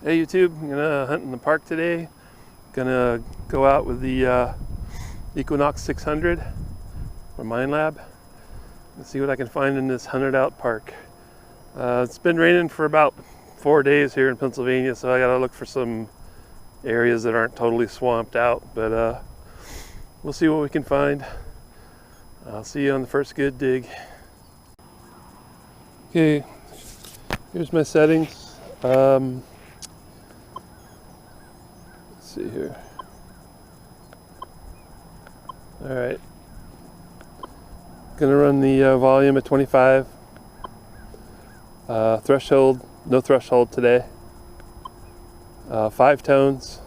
Hey YouTube, I'm gonna hunt in the park today. Gonna go out with the Equinox 600 from Minelab and see what I can find in this hunted out park. It's been raining for about 4 days here in Pennsylvania, so I gotta look for some areas that aren't totally swamped out, but we'll see what we can find. I'll see you on the first good dig. Okay, here's my settings. See here. All right, gonna run the volume at 25. Threshold, no threshold today. 5 tones.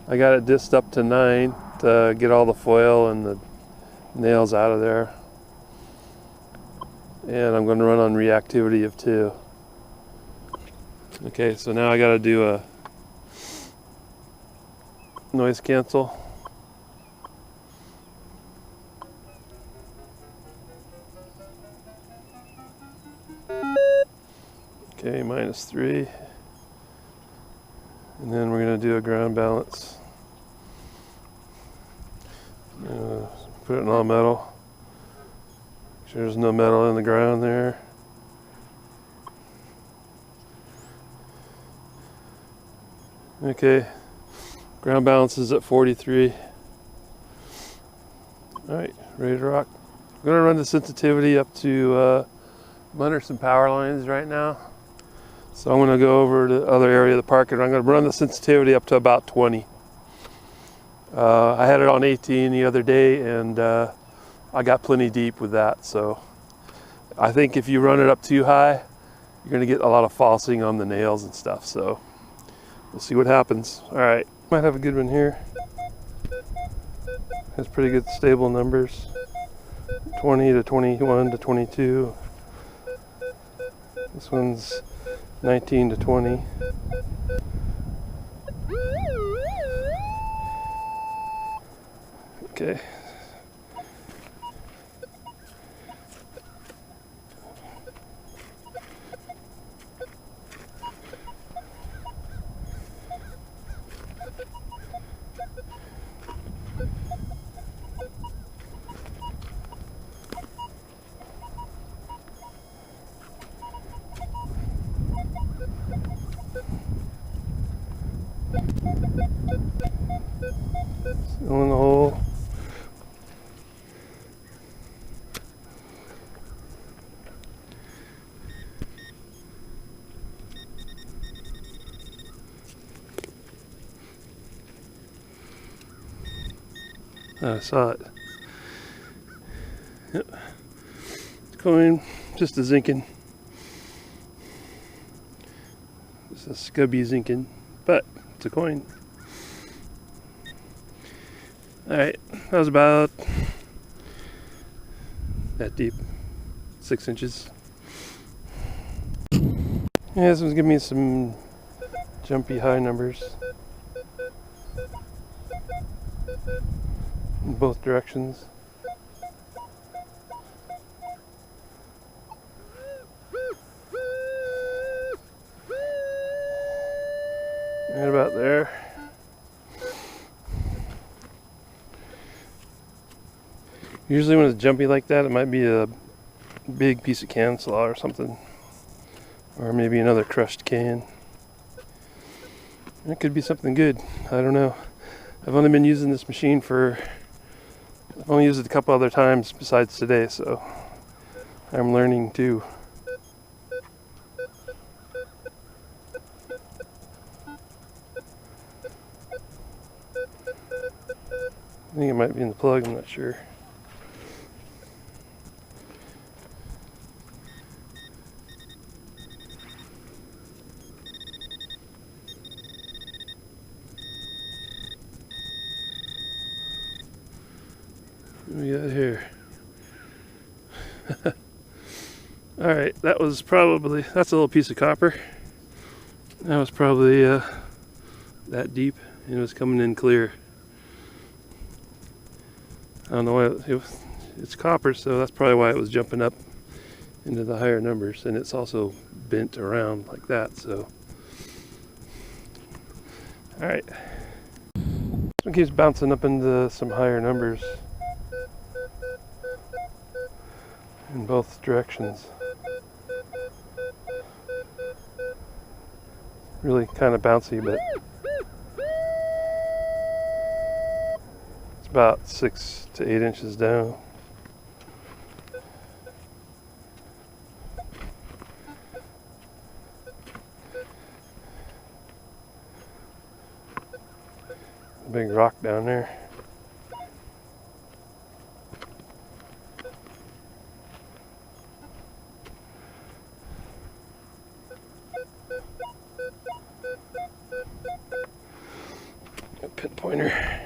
I got it dissed up to 9 to get all the foil and the nails out of there. And I'm going to run on reactivity of 2. Okay, so now I got to do a noise cancel. Okay, -3. And then we're going to do a ground balance. Put it in all metal. Make sure there's no metal in the ground there. Okay, ground balance is at 43. Alright, ready to rock. I'm going to run the sensitivity up to, I'm under some power lines right now. So I'm going to go over to the other area of the park and I'm going to run the sensitivity up to about 20. I had it on 18 the other day and I got plenty deep with that. So I think if you run it up too high, you're going to get a lot of falsing on the nails and stuff. So we'll see what happens. All right, might have a good one here. Has pretty good stable numbers. 20 to 21 to 22. This one's 19 to 20. Okay. Still in the hole. I saw it. Yep. Coin, just a zinking. Just a scubby zinking, but it's a coin. Alright, that was about that deep, 6 inches. Yeah, this one's giving me some jumpy high numbers in both directions. Right about there. Usually when it's jumpy like that, it might be a big piece of can slaw or something. Or maybe another crushed can. It could be something good. I don't know. I've only been using this machine I've only used it a couple other times besides today, so I'm learning too. I think it might be in the plug, I'm not sure. What do we got here? Alright, that's a little piece of copper. That was probably that deep, and it was coming in clear. I don't know why it's copper, so that's probably why it was jumping up into the higher numbers, and it's also bent around like that, so Alright. This one keeps bouncing up into some higher numbers in both directions. Really kind of bouncy, but it's about 6 to 8 inches down. Big rock down there. A pinpointer.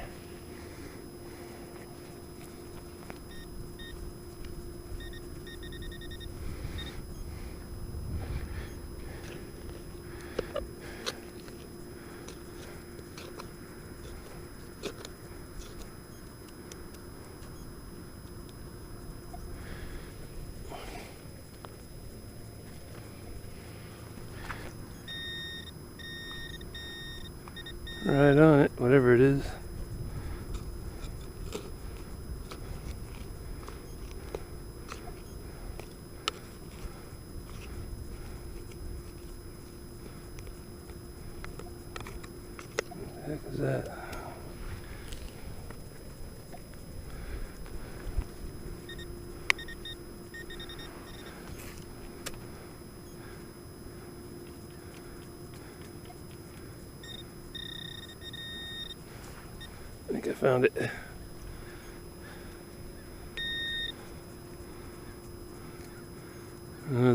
Right on it, whatever it is. What the heck is that? I think I found it. Is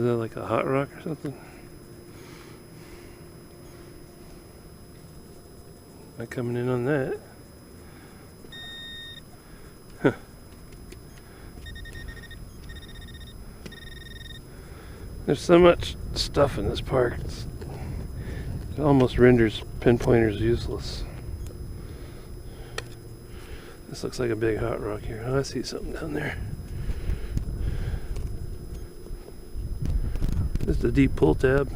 that like a hot rock or something? Am I coming in on that? Huh. There's so much stuff in this park. It almost renders pinpointers useless. This looks like a big hot rock here. Oh, I see something down there. Just a deep pull tab.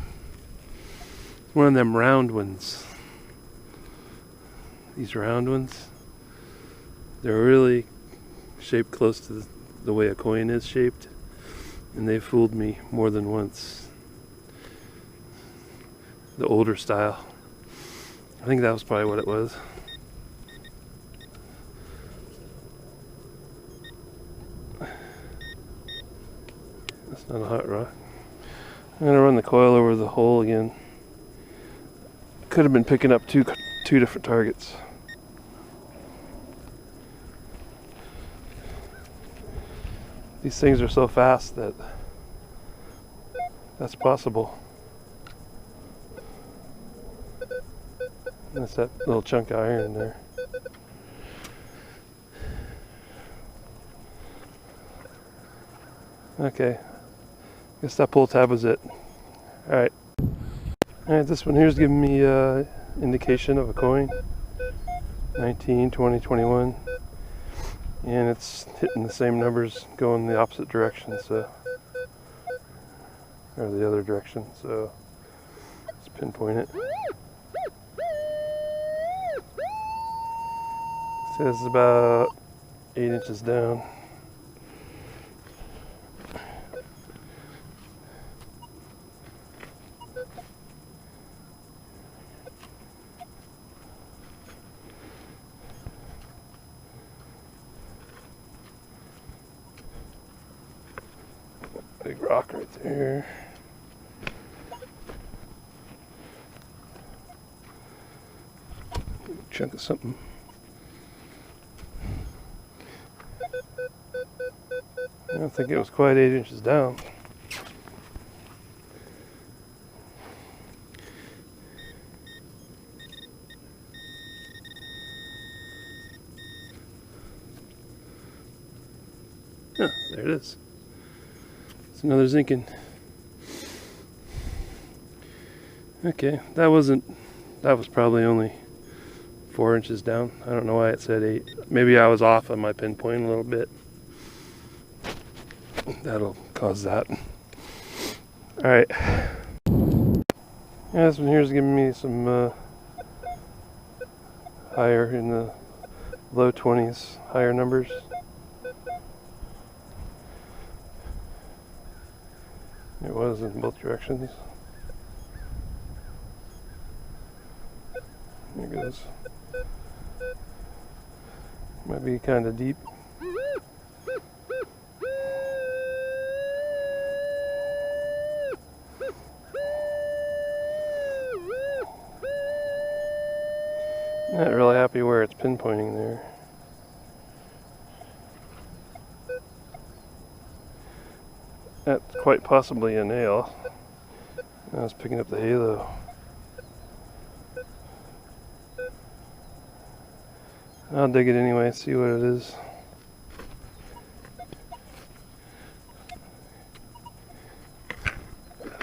One of them round ones. These round ones. They're really shaped close to the way a coin is shaped. And they fooled me more than once. The older style. I think that was probably what it was. That's not a hot rock. I'm gonna run the coil over the hole again. Could have been picking up two different targets. These things are so fast that that's possible. That's that little chunk of iron in there. Okay. Guess that pull tab was it. Alright. Alright, this one here's giving me indication of a coin. 19, 20, 21. And it's hitting the same numbers going the opposite direction, so, or the other direction, so let's pinpoint it. It says it's about 8 inches down. Big rock right there. Chunk of something. I don't think it was quite 8 inches down. Huh, there it is. It's another zinking. Okay, that was probably only 4 inches down. I don't know why it said 8. Maybe I was off on my pinpoint a little bit. That'll cause that. Alright. Yeah, this one here is giving me some higher in the low 20s, higher numbers. It was in both directions. There it goes. Might be kind of deep. Not really happy where it's pinpointing there. That's quite possibly a nail. I was picking up the halo. I'll dig it anyway, see what it is.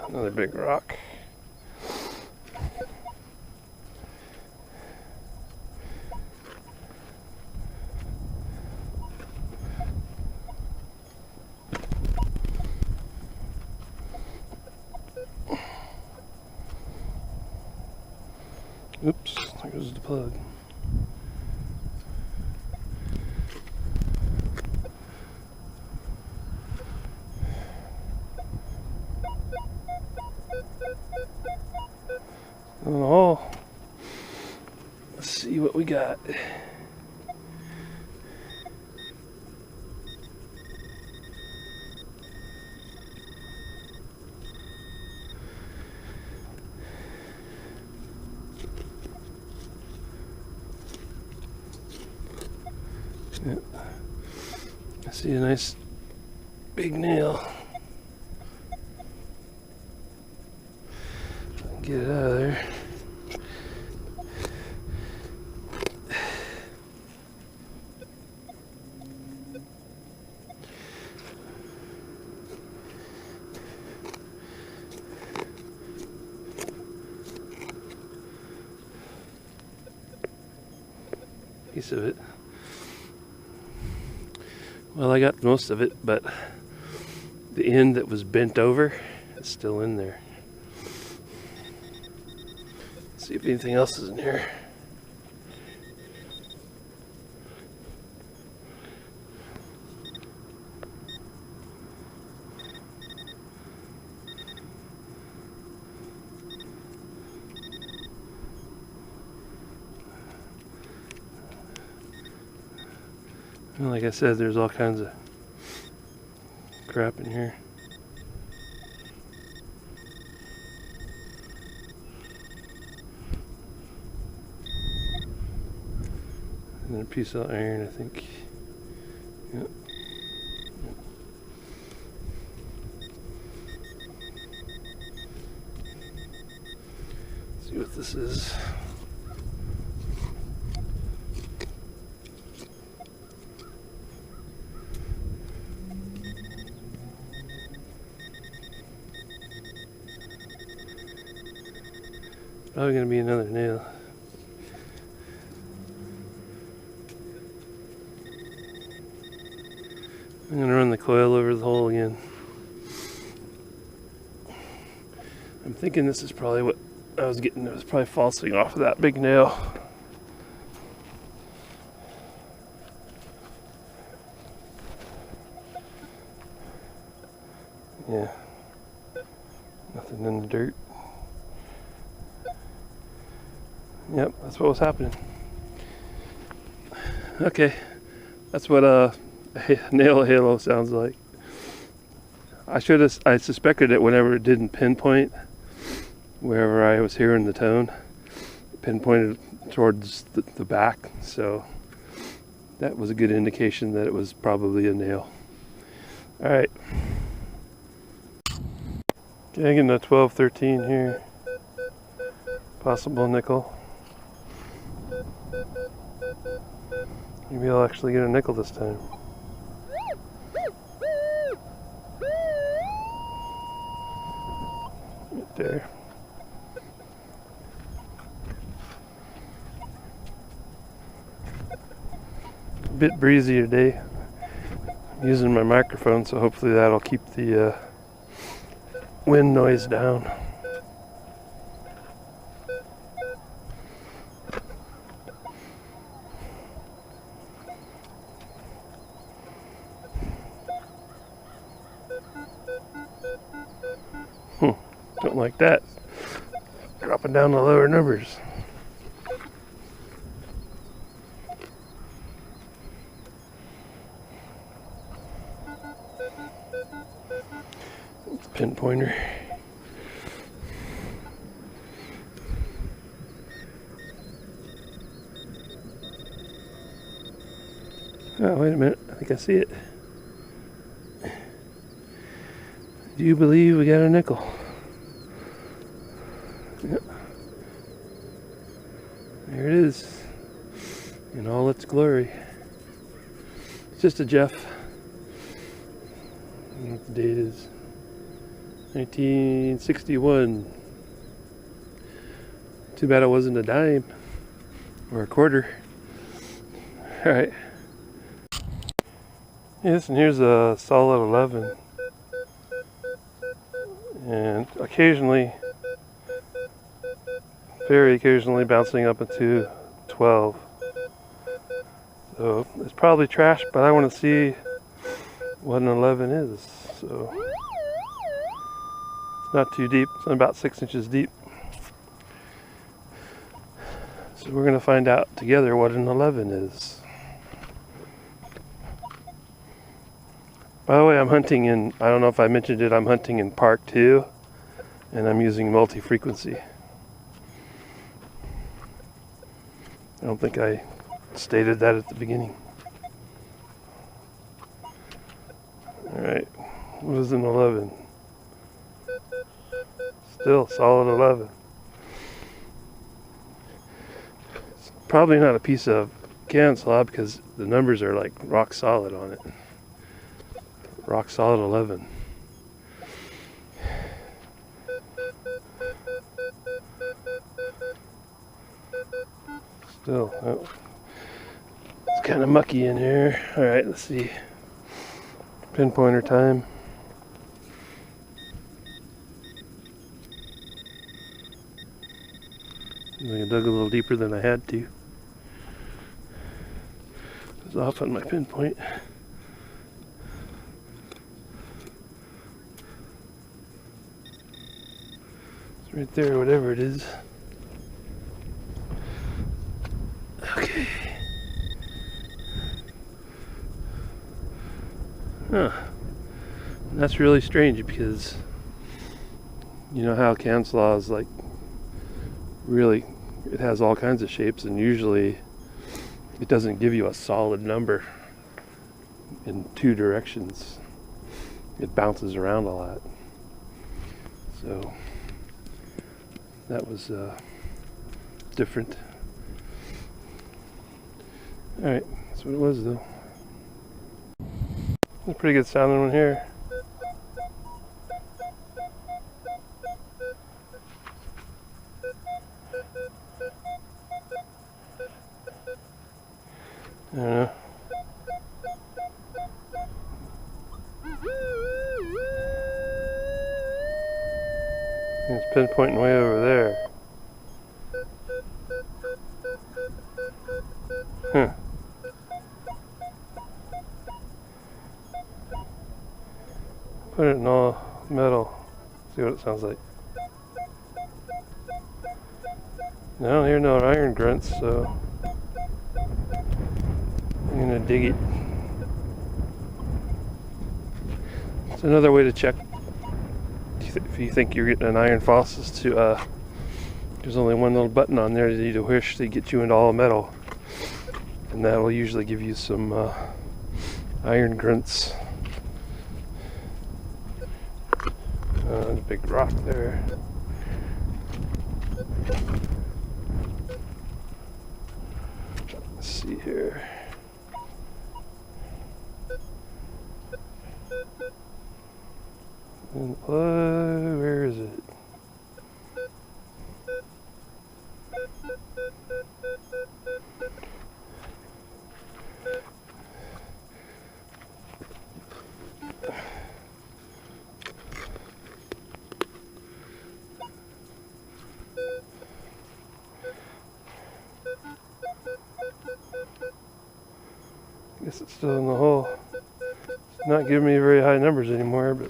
Another big rock. Oops, there goes the plug. Oh, let's see what we got. Yep. I see a nice big nail. Get it out of there. Piece of it. Well, I got most of it, but the end that was bent over is still in there. Let's see if anything else is in here. Well, like I said, there's all kinds of crap in here. And then a piece of iron, I think. Yep. Let's see what this is. Probably gonna be another nail. I'm gonna run the coil over the hole again. I'm thinking this is probably what I was getting. It was probably falsing off of that big nail. Yeah. Nothing in the dirt. Yep, that's what was happening. Okay, that's what a nail halo sounds like. I suspected it whenever it didn't pinpoint wherever I was hearing the tone. It pinpointed towards the back, so that was a good indication that it was probably a nail. All right. Okay, getting a 1213 here. Possible nickel. Maybe I'll actually get a nickel this time. Right there. A bit breezy today. I'm using my microphone, so hopefully that'll keep the wind noise down. Don't like that. Dropping down the lower numbers. It's a pinpointer. Oh, wait a minute. I think I see it. Do you believe we got a nickel? Yep. There it is. In all its glory. It's just a Jeff. I don't know what the date is. 1961. Too bad it wasn't a dime or a quarter. Alright. Yes, and here's a solid 11. And occasionally, very occasionally, bouncing up into 12. So it's probably trash, but I want to see what an 11 is. So it's not too deep. It's about 6 inches deep. So we're going to find out together what an 11 is. By the way, I'm hunting in, I don't know if I mentioned it, I'm hunting in Park 2, and I'm using multi-frequency. I don't think I stated that at the beginning. Alright, what is an 11? Still solid 11. It's probably not a piece of can slab because the numbers are like rock solid on it. Rock solid 11. Still, oh, it's kind of mucky in here. All right, let's see. Pinpointer time. I dug a little deeper than I had to. I was off on my pinpoint. Right there, whatever it is. Okay. Huh. And that's really strange because you know how can slaw is like really, it has all kinds of shapes, and usually it doesn't give you a solid number in two directions. It bounces around a lot. So that was different. Alright, that's what it was though. It's a pretty good sounding one here. I don't know. It's pinpointing way over there. Huh. Put it in all metal. See what it sounds like. I don't hear no iron grunts, so I'm gonna dig it. It's another way to check if you think you're getting an iron fossil is to there's only one little button on there that you wish to get you into all metal, and that will usually give you some iron grunts. There's a big rock there. Let's see here. And where is it? I guess it's still in the hole. It's not giving me very high numbers anymore, but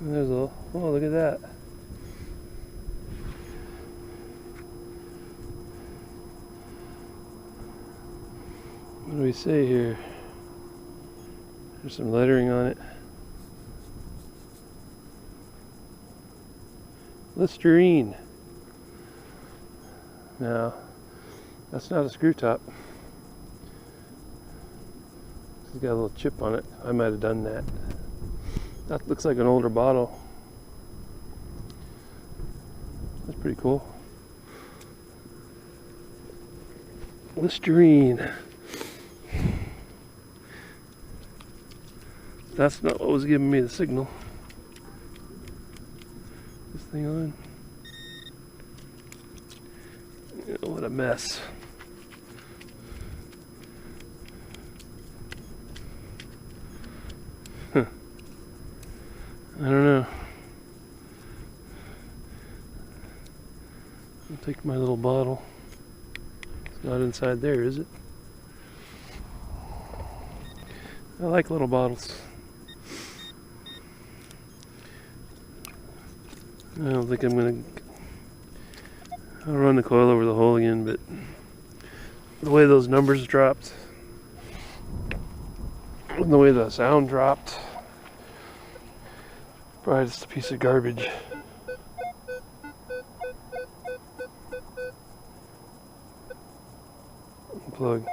There's a, oh, look at that. What do we say here? There's some lettering on it. Listerine. No, that's not a screw top. It's got a little chip on it. I might have done that. That looks like an older bottle. That's pretty cool. Listerine. That's not what was giving me the signal. This thing on. Oh, what a mess. Huh. I don't know. I'll take my little bottle. It's not inside there, is it? I like little bottles. I don't think I'm gonna. I'll run the coil over the hole again, but the way those numbers dropped, and the way the sound dropped, probably just a piece of garbage. Plug.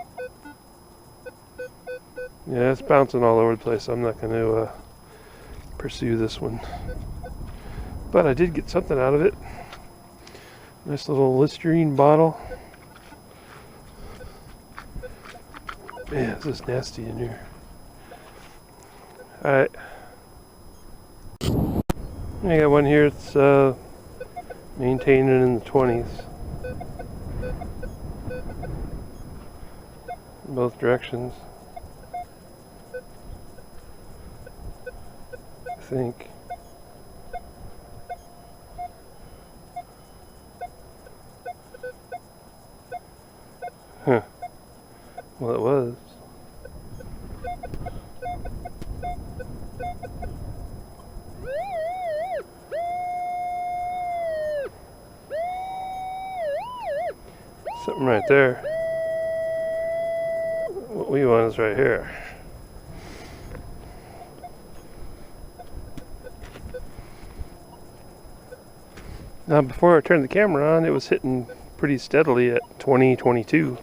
Yeah, it's bouncing all over the place. I'm not going to pursue this one. But I did get something out of it. Nice little Listerine bottle. Man, this is nasty in here. Alright. I got one here that's maintaining in the 20s. In both directions. I think. Huh. Well, it was. Something right there. What we want is right here. Now, before I turned the camera on, it was hitting pretty steadily at 20, 22.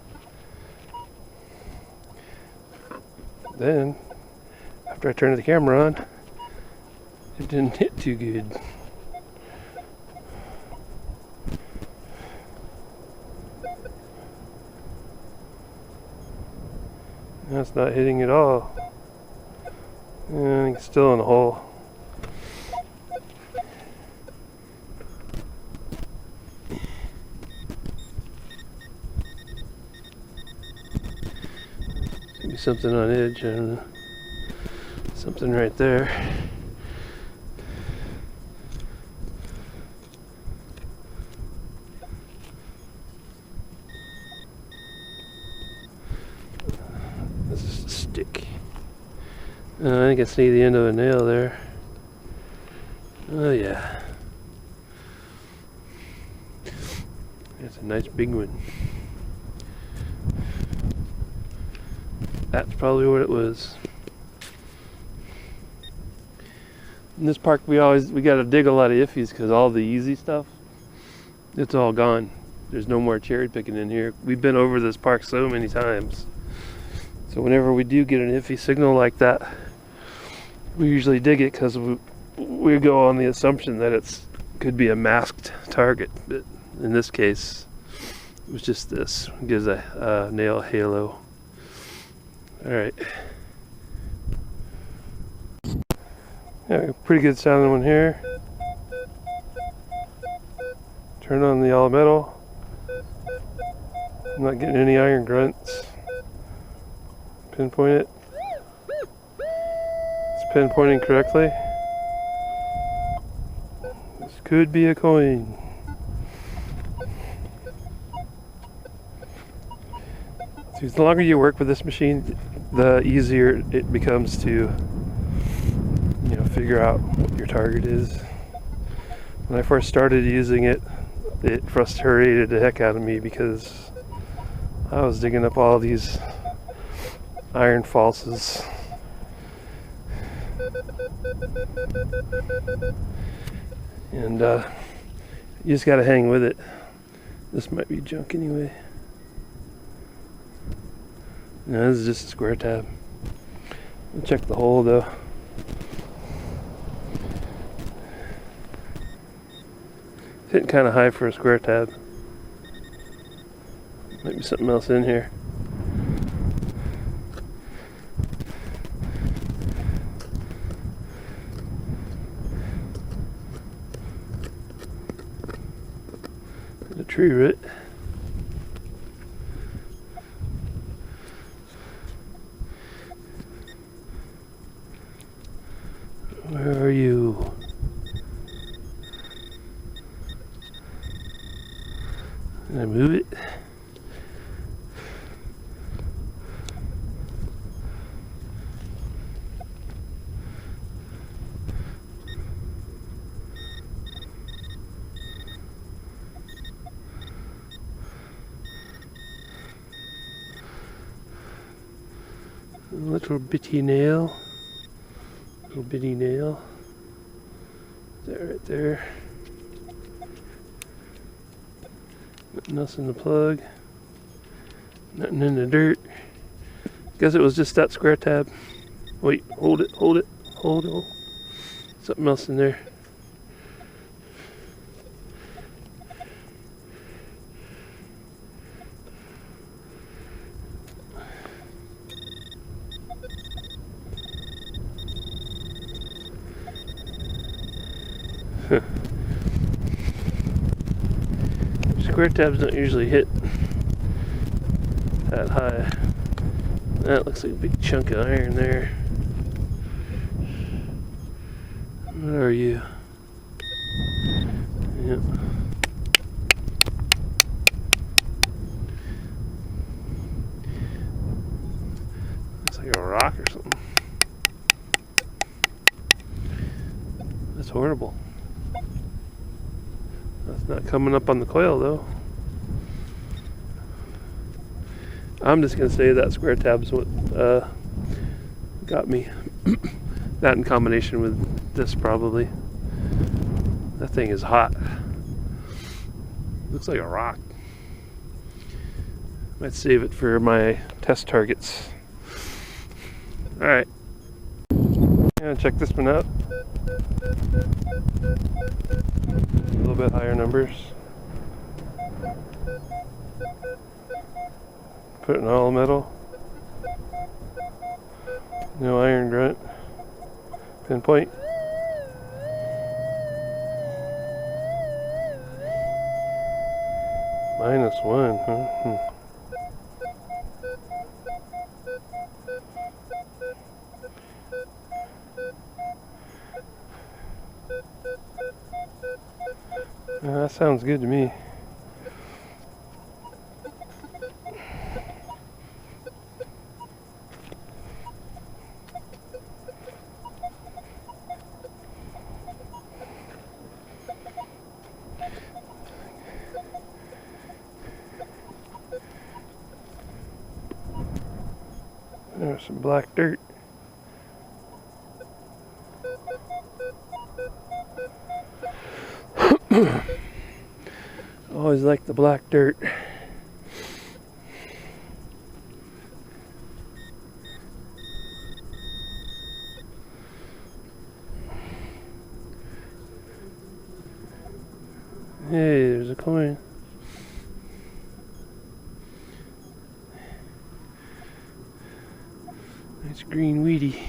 Then, after I turned the camera on, it didn't hit too good. Now it's not hitting at all. And it's still in the hole. Maybe something on edge, I don't know. Something right there. This is a stick. I think I see the end of a nail there. Oh yeah. That's a nice big one. That's probably what it was. In this park we gotta dig a lot of iffies because all the easy stuff, it's all gone. There's no more cherry picking in here. We've been over this park so many times. So whenever we do get an iffy signal like that, we usually dig it because we go on the assumption that it could be a masked target. But in this case, it was just this. It gives a nail halo. Alright. Yeah, pretty good sounding one here. Turn on the all metal. I'm not getting any iron grunts. Pinpoint it. It's pinpointing correctly. This could be a coin. So the longer you work with this machine, the easier it becomes to, figure out what your target is. When I first started using it, it frustrated the heck out of me because I was digging up all these iron falses. And you just gotta hang with it. This might be junk anyway. No, this is just a square tab. I'll check the hole though. Hitting kind of high for a square tab. Might be something else in here. The tree root. Where are you? Can I move it? A little bitty nail. Little bitty nail. There, right there. Nothing else in the plug. Nothing in the dirt. Guess it was just that square tab. Wait, hold it, hold it, hold it. Something else in there. Square tabs don't usually hit that high. That looks like a big chunk of iron there. What are you? Yep. Looks like a rock or something. That's horrible. That's not coming up on the coil though. I'm just going to say that square tab's what got me. That in combination with this probably. That thing is hot. Looks like a rock. Might save it for my test targets. Alright. Gonna check this one out. A little bit higher numbers. Put it in all metal. No iron grunt. Pinpoint. -1, huh? That sounds good to me. There's some black dirt. Always like the black dirt. Hey, there's a coin. Nice green weedy.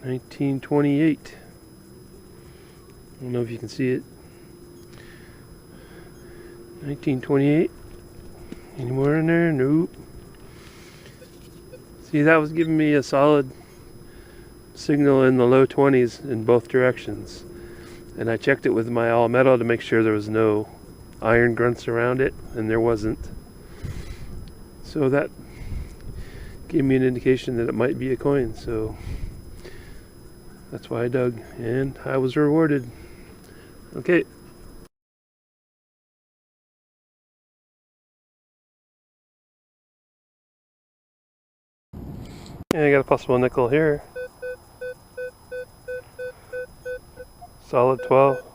$19.28. I don't know if you can see it. $19.28. Any more in there? Nope. See, that was giving me a solid signal in the low 20s in both directions. And I checked it with my all metal to make sure there was no iron grunts around it, and there wasn't. So that gave me an indication that it might be a coin, so that's why I dug, and I was rewarded. Okay. And I got a possible nickel here. Solid 12.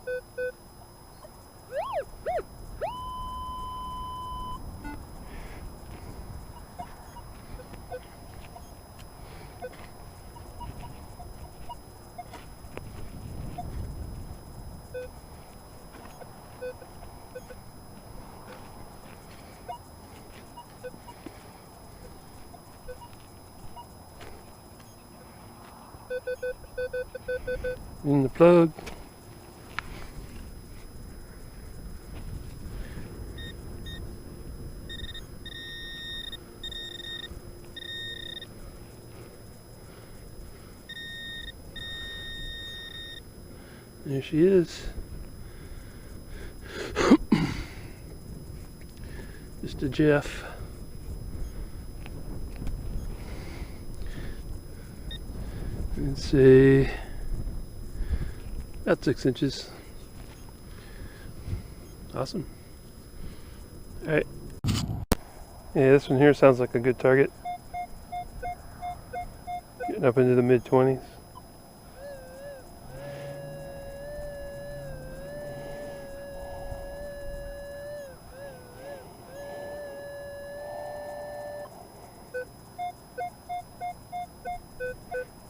In the plug. There she is. Just a Jeff. And say about 6 inches. Awesome. Alright. Yeah, this one here sounds like a good target. Getting up into the mid-20s.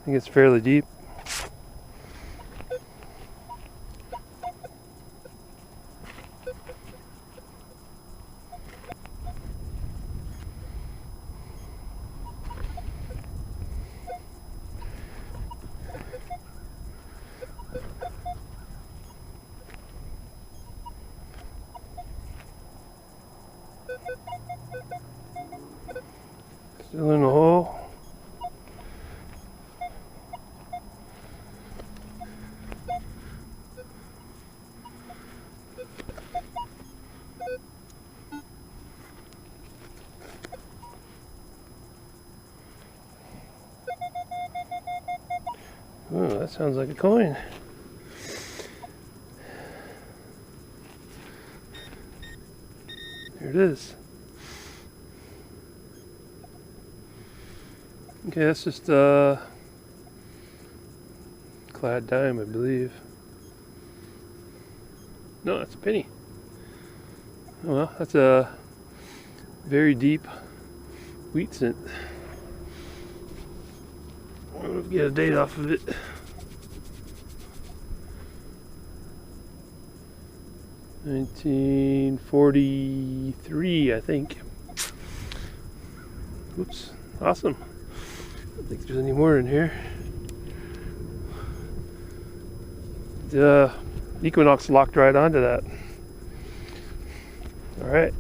I think it's fairly deep. Still in the hole. Oh, that sounds like a coin. There it is. Okay, that's just a clad dime, I believe. No, that's a penny. Oh, well, that's a very deep wheat cent. I'll get a date off of it. $1943, I think. Oops, awesome. I don't think there's any more in here. The Equinox locked right onto that. All right.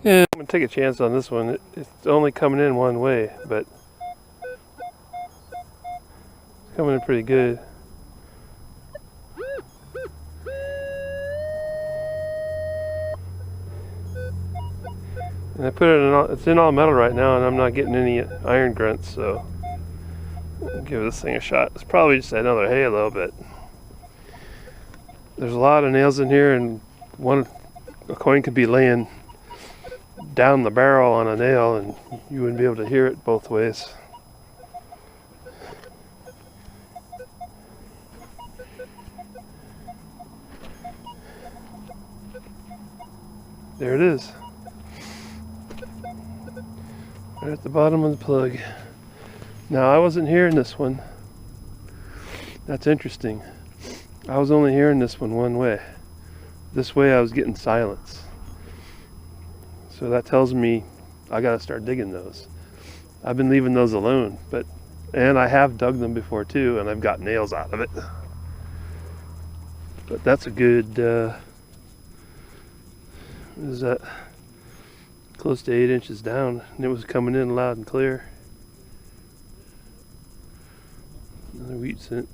Yeah, I'm gonna take a chance on this one. It's only coming in one way, but it's coming in pretty good. And I put it in it's in all metal right now, and I'm not getting any iron grunts, so I'll give this thing a shot. It's probably just another halo, but there's a lot of nails in here, and a coin could be laying down the barrel on a nail, and you wouldn't be able to hear it both ways. There it is. Right at the bottom of the plug. Now, I wasn't hearing this one. That's interesting. I was only hearing this one way. This way I was getting silence. So that tells me I gotta start digging those. I've been leaving those alone, and I have dug them before too, and I've got nails out of it. But that's a good, what is that? Close to 8 inches down, and it was coming in loud and clear. Another wheat cent.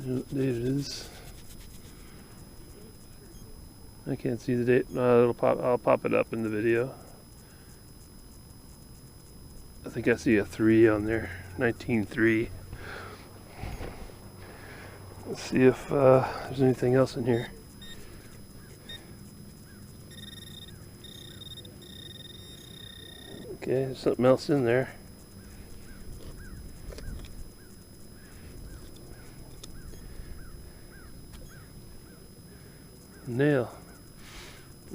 What date it is? I can't see the date. It'll pop. I'll pop it up in the video. I think I see a 3 on there. 19.3. Let's see if there's anything else in here. Okay, there's something else in there. Nail.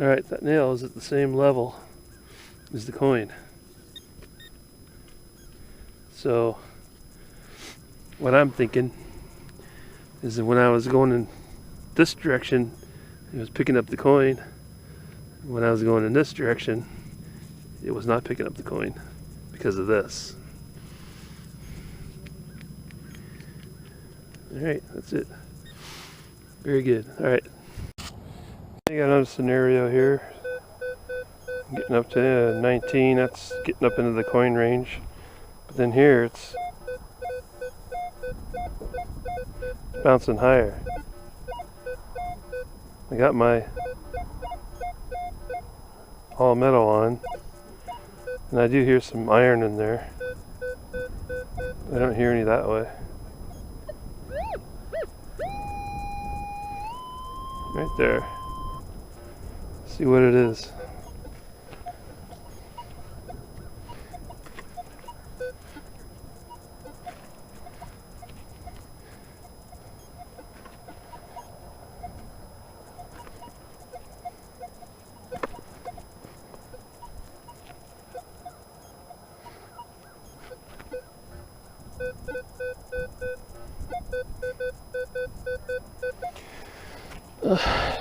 Alright, that nail is at the same level as the coin. So, what I'm thinking is that when I was going in this direction, it was picking up the coin. When I was going in this direction, it was not picking up the coin because of this. Alright, that's it. Very good. Alright. I got another scenario here. I'm getting up to 19, that's getting up into the coin range. But then here it's bouncing higher. I got my all metal on, and I do hear some iron in there. I don't hear any that way. Right there. See what it is.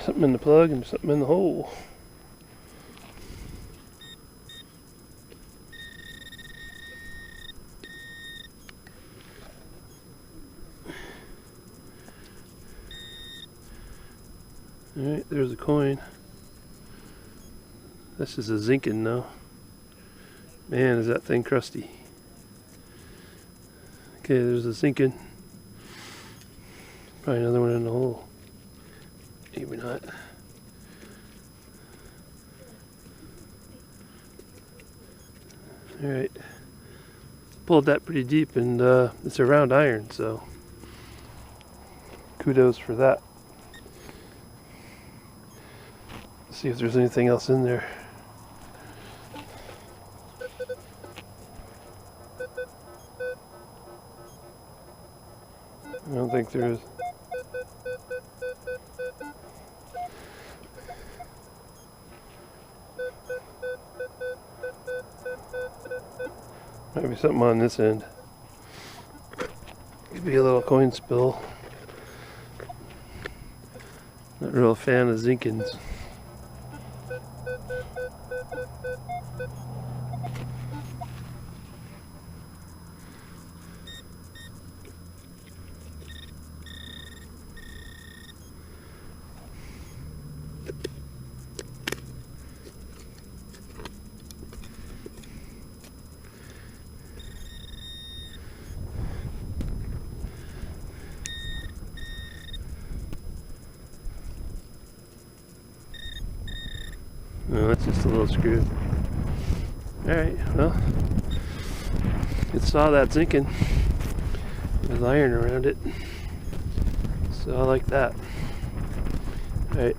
Something in the plug and something in the hole. Alright, there's a coin. This is a zinkin now. Man, is that thing crusty. Okay, there's a zinkin. Probably another one in the hole. Maybe not. Alright. Pulled that pretty deep, and it's a round iron, so kudos for that. Let's see if there's anything else in there. I don't think there is. Might be something on this end. Could be a little coin spill. Not a real fan of zinkins. No, that's just a little screw. Alright, well, it saw that zinkin with iron around it, so I like that. Alright.